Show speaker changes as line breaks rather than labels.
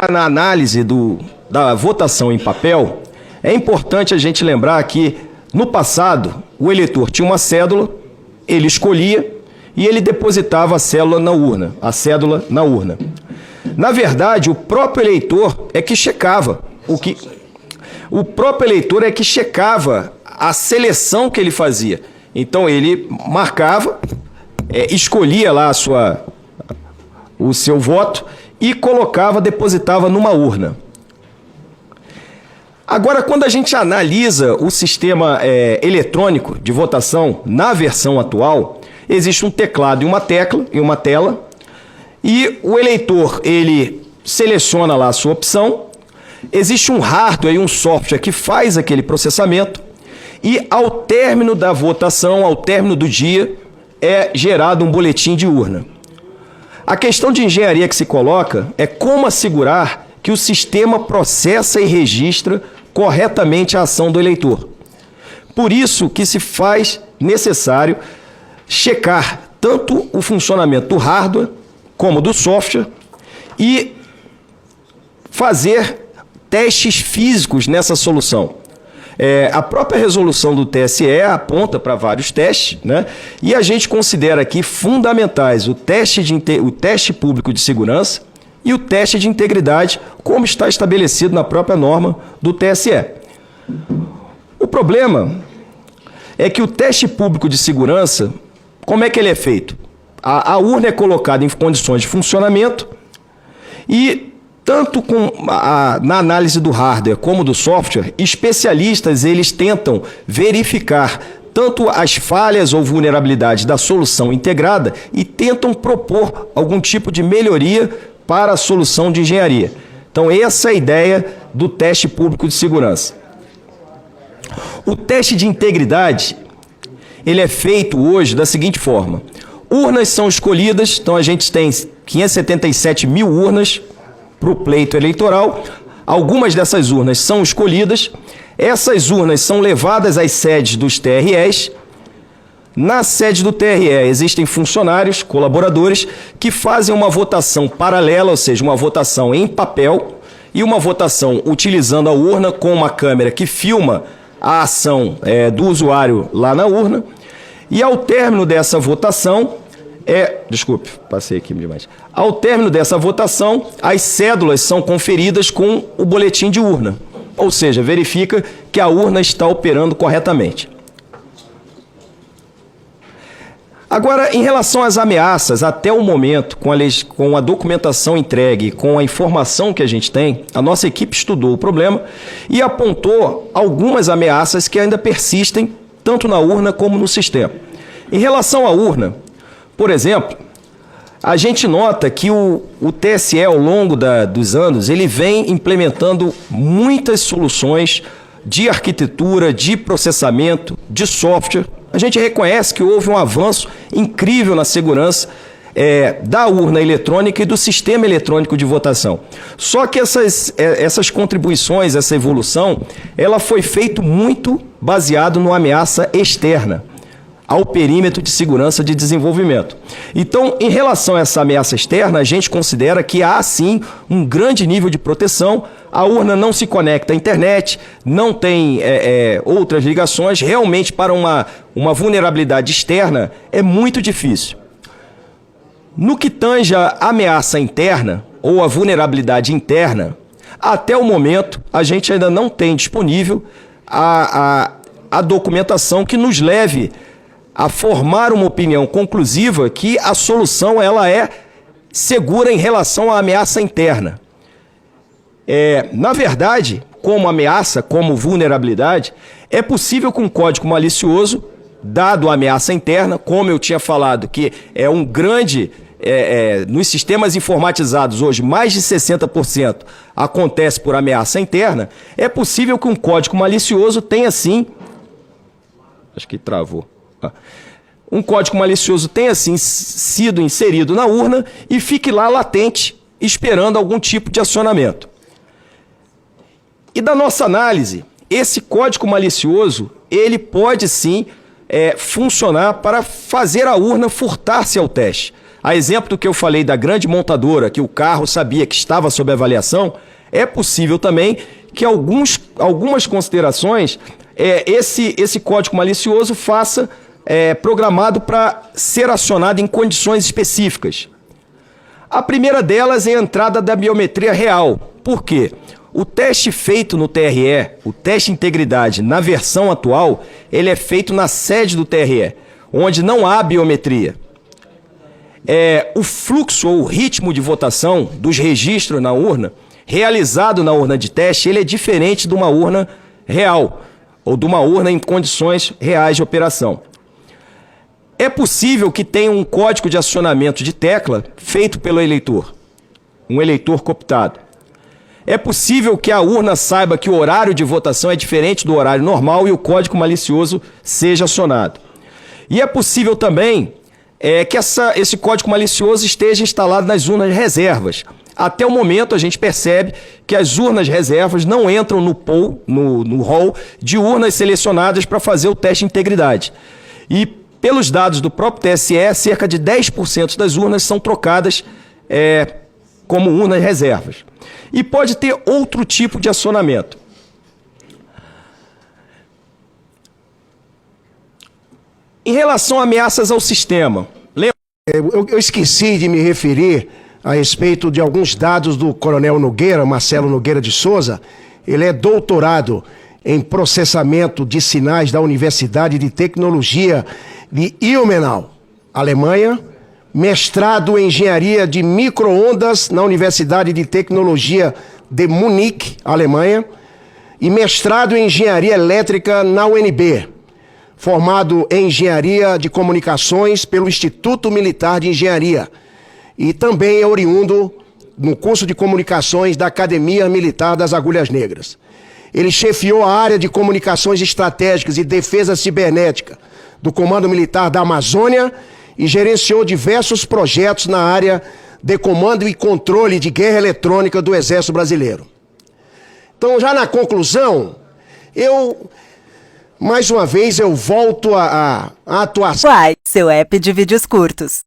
Na análise da votação em papel, é importante a gente lembrar que, no passado, o eleitor tinha uma cédula, ele escolhia e ele depositava a cédula na urna. Na verdade, o próprio eleitor é que checava a seleção que ele fazia. Então, ele marcava, escolhia lá o seu voto e depositava numa urna. Agora, quando a gente analisa o sistema eletrônico de votação na versão atual, existe um teclado e uma tela, e o eleitor, ele seleciona lá a sua opção, existe um hardware e um software que faz aquele processamento, e ao término da votação, ao término do dia, é gerado um boletim de urna. A questão de engenharia que se coloca é como assegurar que o sistema processa e registra corretamente a ação do eleitor. Por isso que se faz necessário checar tanto o funcionamento do hardware como do software e fazer testes físicos nessa solução. A própria resolução do TSE aponta para vários testes, né? E a gente considera aqui fundamentais o teste público de segurança e o teste de integridade, como está estabelecido na própria norma do TSE. O problema é que o teste público de segurança, como é que ele é feito? A urna é colocada em condições de funcionamento e tanto na análise do hardware como do software, especialistas eles tentam verificar tanto as falhas ou vulnerabilidades da solução integrada e tentam propor algum tipo de melhoria para a solução de engenharia. Então, essa é a ideia do teste público de segurança. O teste de integridade, ele é feito hoje da seguinte forma. Urnas são escolhidas, então a gente tem 577 mil urnas para o pleito eleitoral. Algumas dessas urnas são escolhidas. Essas urnas são levadas às sedes dos TREs. Na sede do TRE existem funcionários, colaboradores, que fazem uma votação paralela, ou seja, uma votação em papel e uma votação utilizando a urna com uma câmera que filma a ação do usuário lá na urna. E ao término dessa votação, Ao término dessa votação, as cédulas são conferidas com o boletim de urna, ou seja, verifica que a urna está operando corretamente. Agora, em relação às ameaças, até o momento, com a documentação entregue, com a informação que a gente tem, a nossa equipe estudou o problema e apontou algumas ameaças que ainda persistem, tanto na urna como no sistema. Em relação à urna, por exemplo, a gente nota que o TSE, ao longo dos anos, ele vem implementando muitas soluções de arquitetura, de processamento, de software. A gente reconhece que houve um avanço incrível na segurança da urna eletrônica e do sistema eletrônico de votação. Só que essas contribuições, essa evolução, ela foi feita muito baseado numa ameaça externa ao perímetro de segurança de desenvolvimento. Então, em relação a essa ameaça externa, a gente considera que há, sim, um grande nível de proteção. A urna não se conecta à internet, não tem outras ligações. Realmente, para uma vulnerabilidade externa, é muito difícil. No que tange a ameaça interna ou a vulnerabilidade interna, até o momento, a gente ainda não tem disponível a documentação que nos leve a formar uma opinião conclusiva que a solução ela é segura em relação à ameaça interna. Na verdade, como ameaça, como vulnerabilidade, é possível que um código malicioso, dado a ameaça interna, como eu tinha falado, que é um grande... nos sistemas informatizados hoje, mais de 60% acontece por ameaça interna, é possível que um código malicioso tenha, sim... Acho que travou. Um código malicioso tenha, assim, sido inserido na urna e fique lá latente, esperando algum tipo de acionamento. E da nossa análise, esse código malicioso, ele pode, sim, funcionar para fazer a urna furtar-se ao teste. A exemplo do que eu falei da grande montadora, que o carro sabia que estava sob avaliação, é possível também que algumas considerações, esse código malicioso faça programado para ser acionado em condições específicas. A primeira delas é a entrada da biometria real. Por quê? O teste feito no TRE, o teste de integridade na versão atual, ele é feito na sede do TRE, onde não há biometria. O fluxo ou o ritmo de votação dos registros na urna, realizado na urna de teste, ele é diferente de uma urna real, ou de uma urna em condições reais de operação. É possível que tenha um código de acionamento de tecla feito pelo eleitor, um eleitor cooptado. É possível que a urna saiba que o horário de votação é diferente do horário normal e o código malicioso seja acionado. E é possível também que esse código malicioso esteja instalado nas urnas reservas. Até o momento a gente percebe que as urnas reservas não entram no pool, no hall de urnas selecionadas para fazer o teste de integridade. E pelos dados do próprio TSE, cerca de 10% das urnas são trocadas como urnas reservas. E pode ter outro tipo de acionamento. Em relação a ameaças ao sistema,
eu esqueci de me referir a respeito de alguns dados do Coronel Nogueira, Marcelo Nogueira de Souza. Ele é doutorado em processamento de sinais da Universidade de Tecnologia de Ilmenau, Alemanha, mestrado em engenharia de micro-ondas na Universidade de Tecnologia de Munique, Alemanha, e mestrado em engenharia elétrica na UNB, formado em engenharia de comunicações pelo Instituto Militar de Engenharia, e também é oriundo no curso de comunicações da Academia Militar das Agulhas Negras. Ele chefiou a área de comunicações estratégicas e defesa cibernética do Comando Militar da Amazônia e gerenciou diversos projetos na área de comando e controle de guerra eletrônica do Exército Brasileiro. Então, já na conclusão, mais uma vez, eu volto à atuação.
Uai, seu app de vídeos curtos.